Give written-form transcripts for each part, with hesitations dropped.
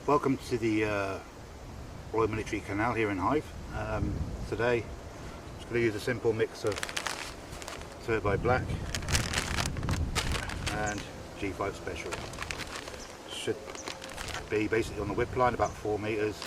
Welcome to the Royal Military Canal here in Hythe. Today I'm just going to use a simple mix of Turbo Black and G5 Special. Should be basically on the whip line about 4 meters.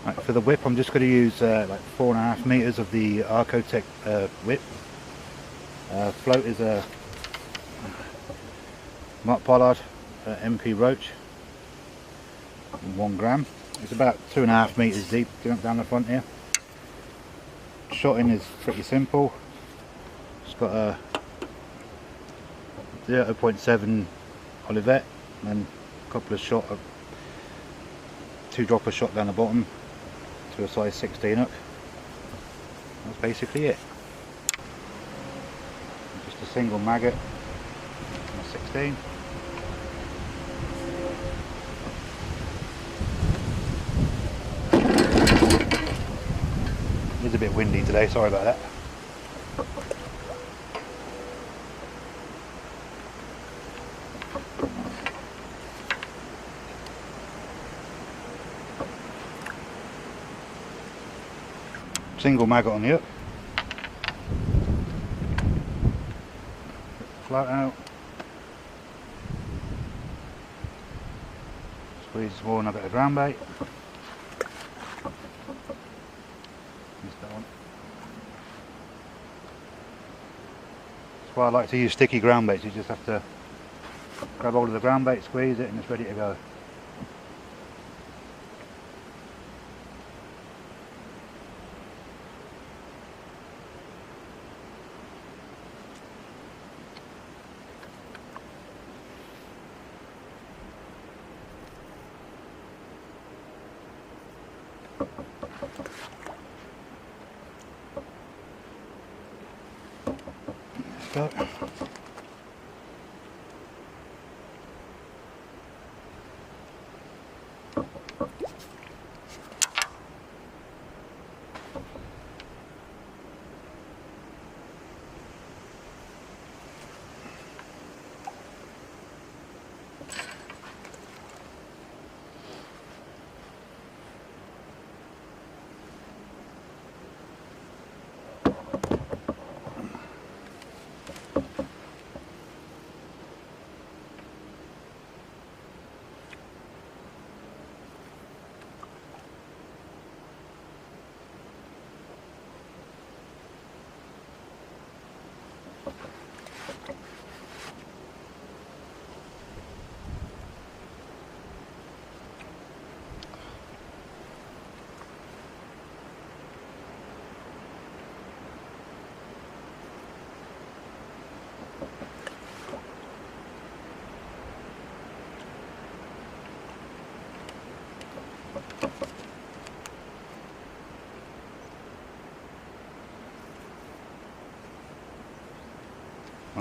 Right, for the whip I'm just going to use like 4.5 meters of the Arcotec whip. Float is a Mark Pollard MP Roach, 1 gram. It's about 2.5 meters deep down the front here. Shotting is pretty simple. It's got a 0.7 Olivet and a couple of 2-dropper shot down the bottom to a size 16 hook. That's basically it. Just a single maggot and a 16. It's a bit windy today, sorry about that. Single maggot on the hook. Float out. Squeeze more and a bit of ground bait. Missed that one. That's why I like to use sticky ground baits. You just have to grab hold of the ground bait, squeeze it, and it's ready to go. Go.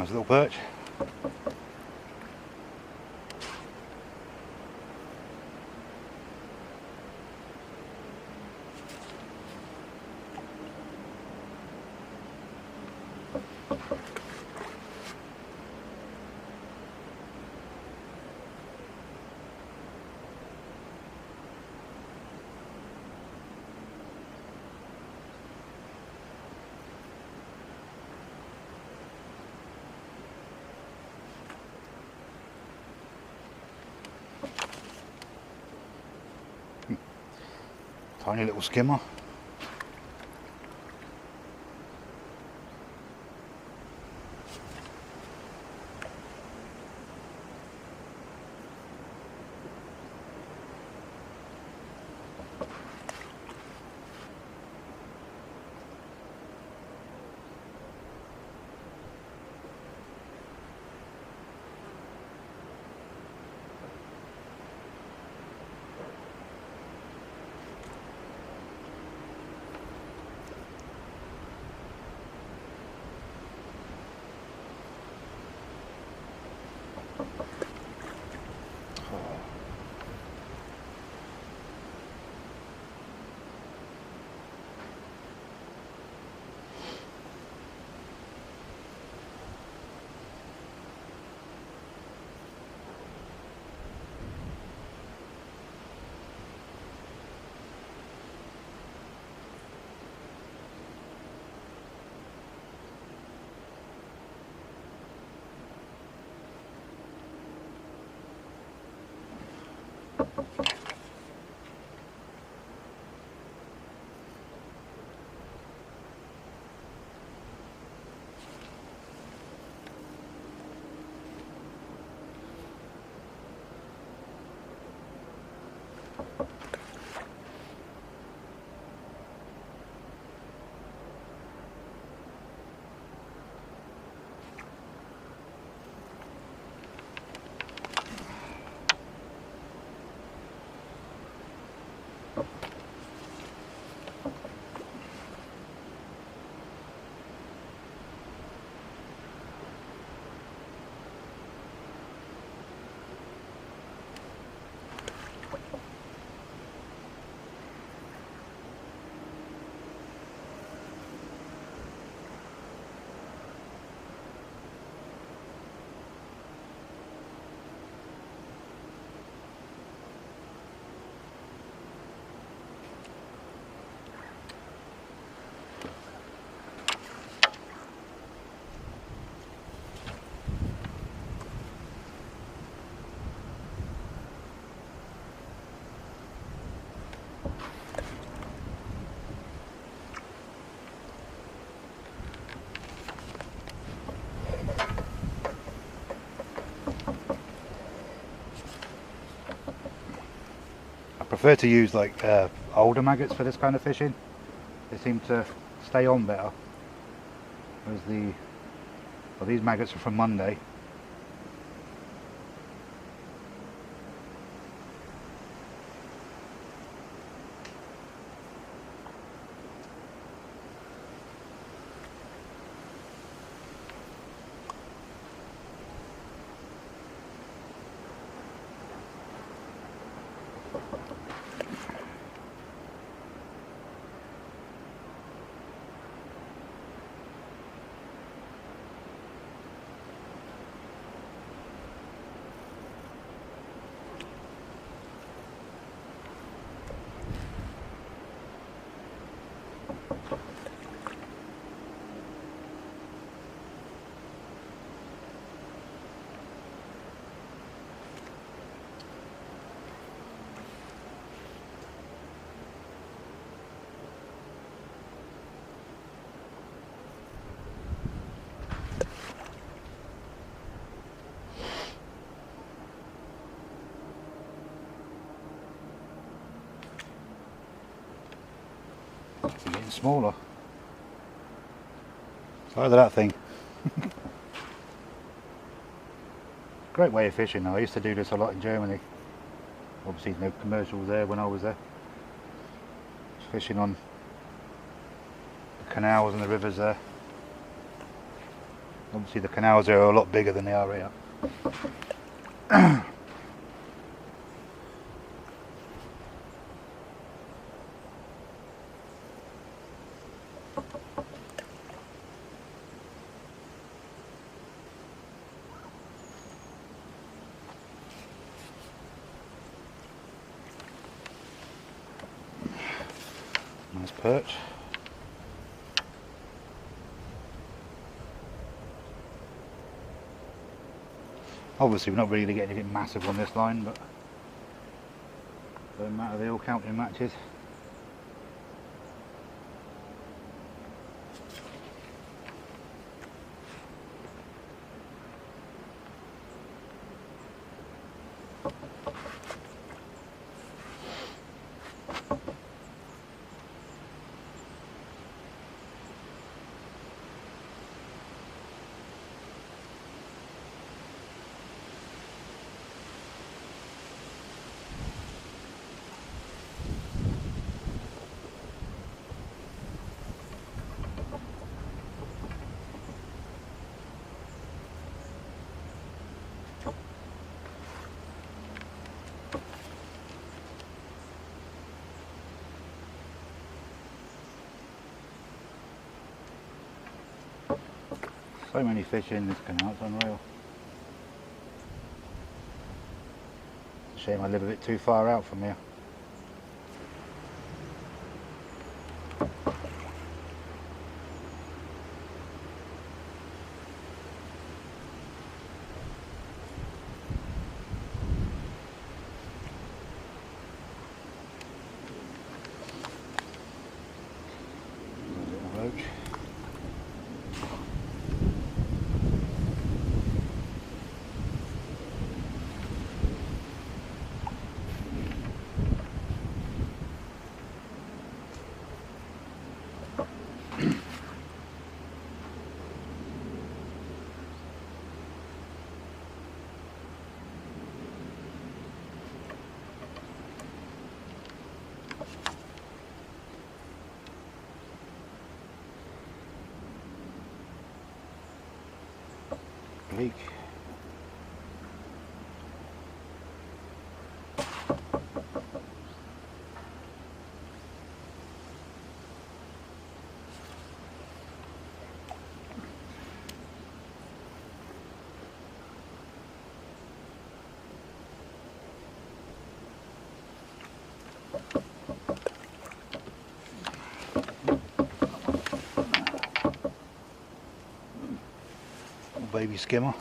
Nice little perch. Tiny little skimmer. Prefer to use like older maggots for this kind of fishing. They seem to stay on better. Whereas these maggots are from Monday. They're getting smaller. So look at that thing. Great way of fishing though. I used to do this a lot in Germany. Obviously no commercials there when I was there. Just fishing on the canals and the rivers there. Obviously the canals are a lot bigger than they are here. Nice perch. Obviously we're not really getting anything massive on this line, but doesn't matter, they're all counting matches. So many fish in this canal, it's unreal. Shame I live a bit too far out from here. Roach. Bleak. Baby skimmer.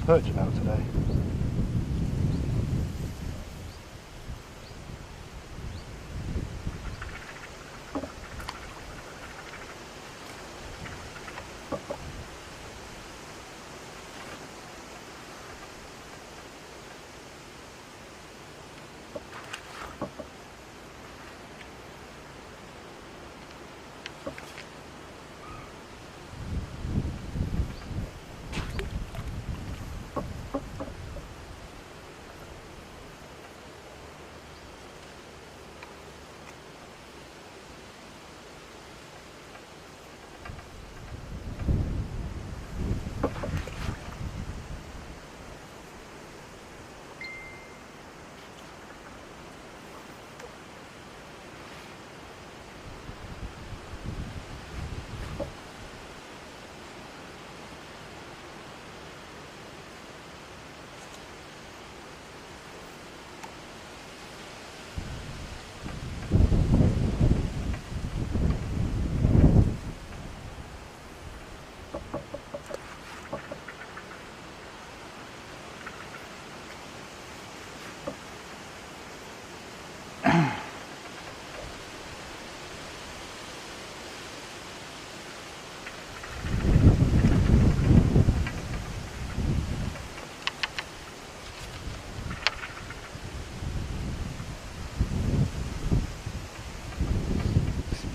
Perch about today.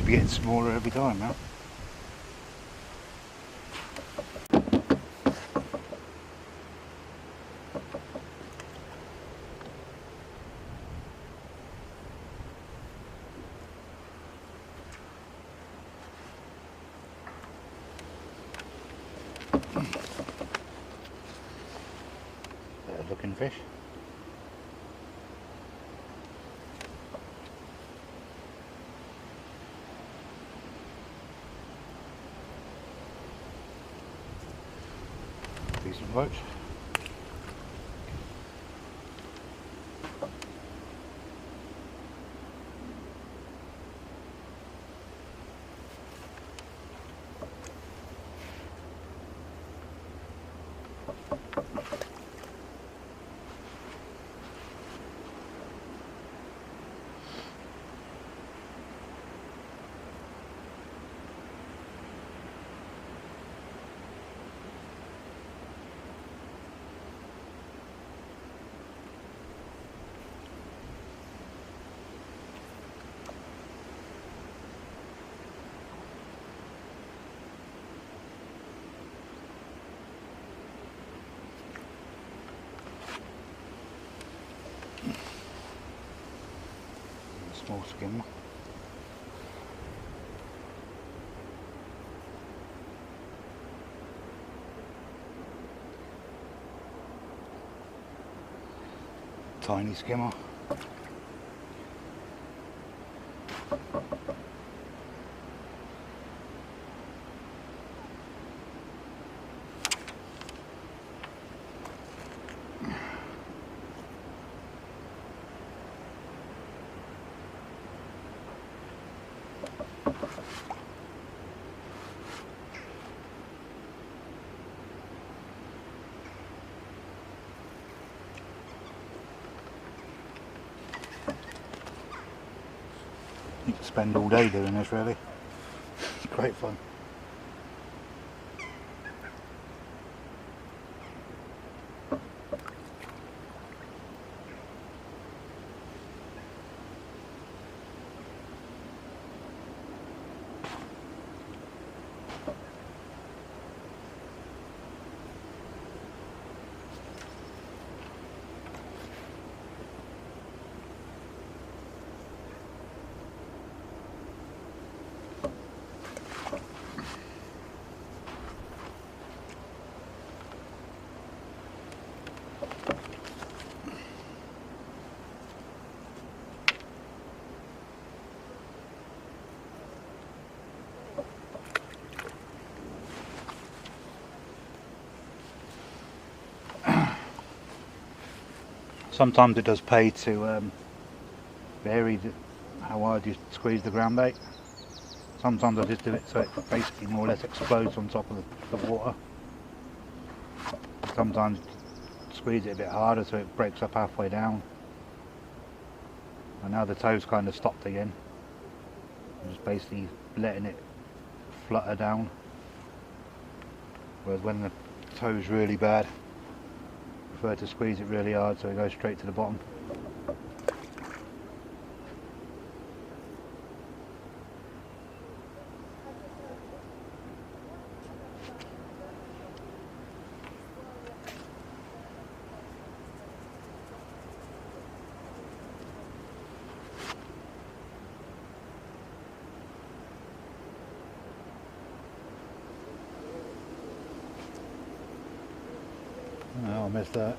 be getting smaller every time now. Better looking fish. Decent roach. Small skimmer. Tiny skimmer. You could spend all day doing this really. Great fun. Sometimes it does pay to vary how hard you squeeze the ground bait. Sometimes I just do it so it basically more or less explodes on top of the water. Sometimes squeeze it a bit harder so it breaks up halfway down. And now the toe's kind of stopped again. I'm just basically letting it flutter down. Whereas when the toe's really bad, I prefer to squeeze it really hard so it goes straight to the bottom. Oh, I missed that.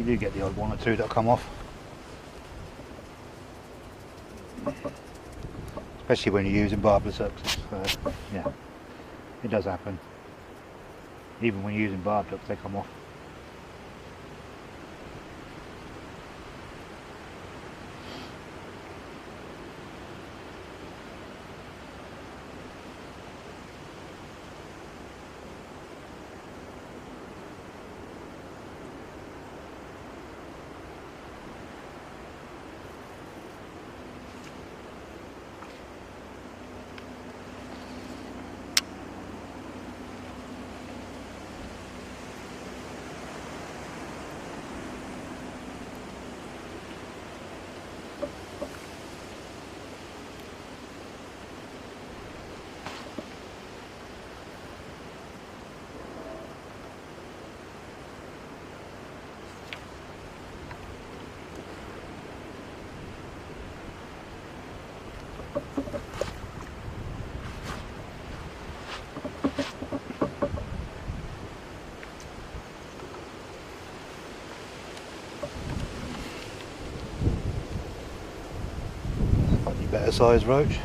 You do get the odd one or two that come off. Especially when you're using barbless hooks. Yeah, it does happen. Even when you're using barbed hooks, they come off. Slightly better size roach.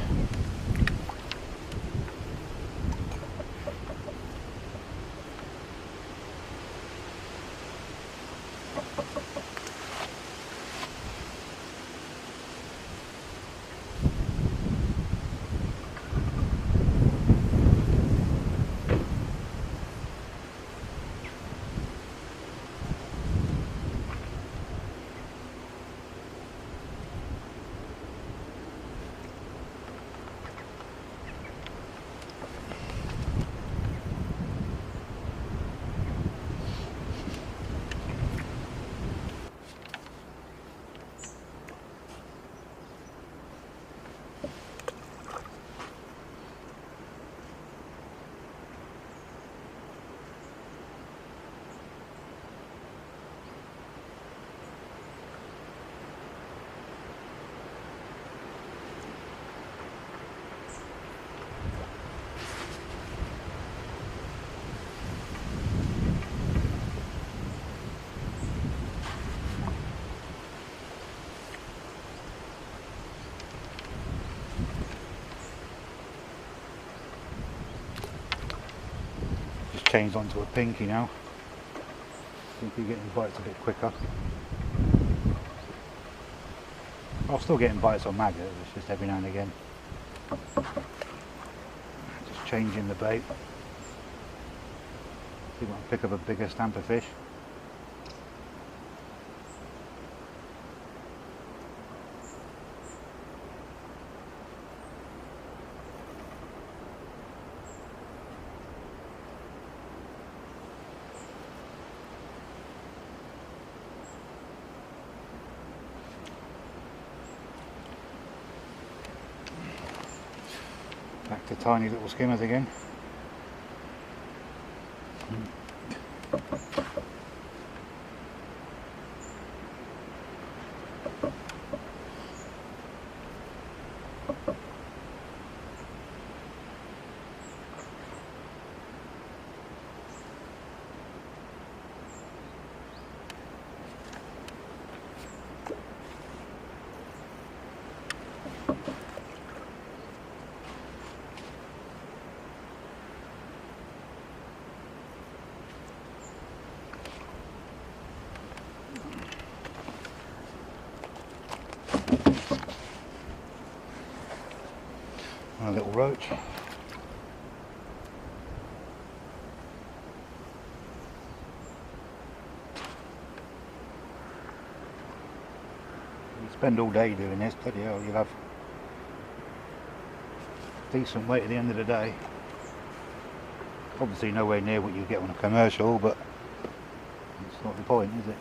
Changed onto a pinky now. I think you're getting bites a bit quicker. I'm still getting bites on maggot, it's just every now and again. Just changing the bait. See if I can pick up a bigger stamper fish. Back to tiny little skimmers again. A little roach. You spend all day doing this, bloody hell, you'll have decent weight at the end of the day. Obviously nowhere near what you get on a commercial, but it's not the point, is it?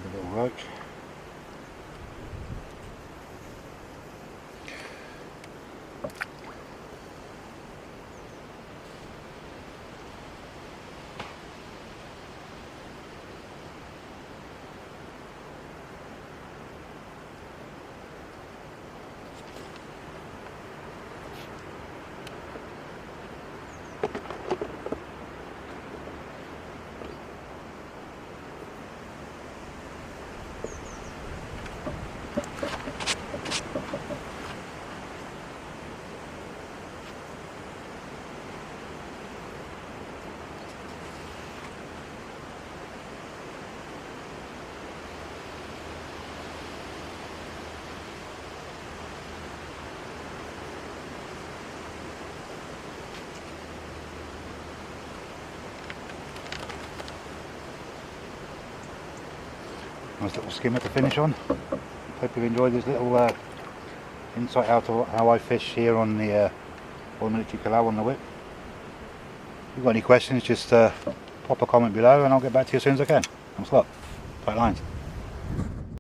Have a little roach. Nice little skimmer to finish on. Hope you enjoyed this little insight out of how I fish here on the Royal Military Callao on the Whip. If you've got any questions, just pop a comment below and I'll get back to you as soon as I can. Thanks a lot. Tight lines.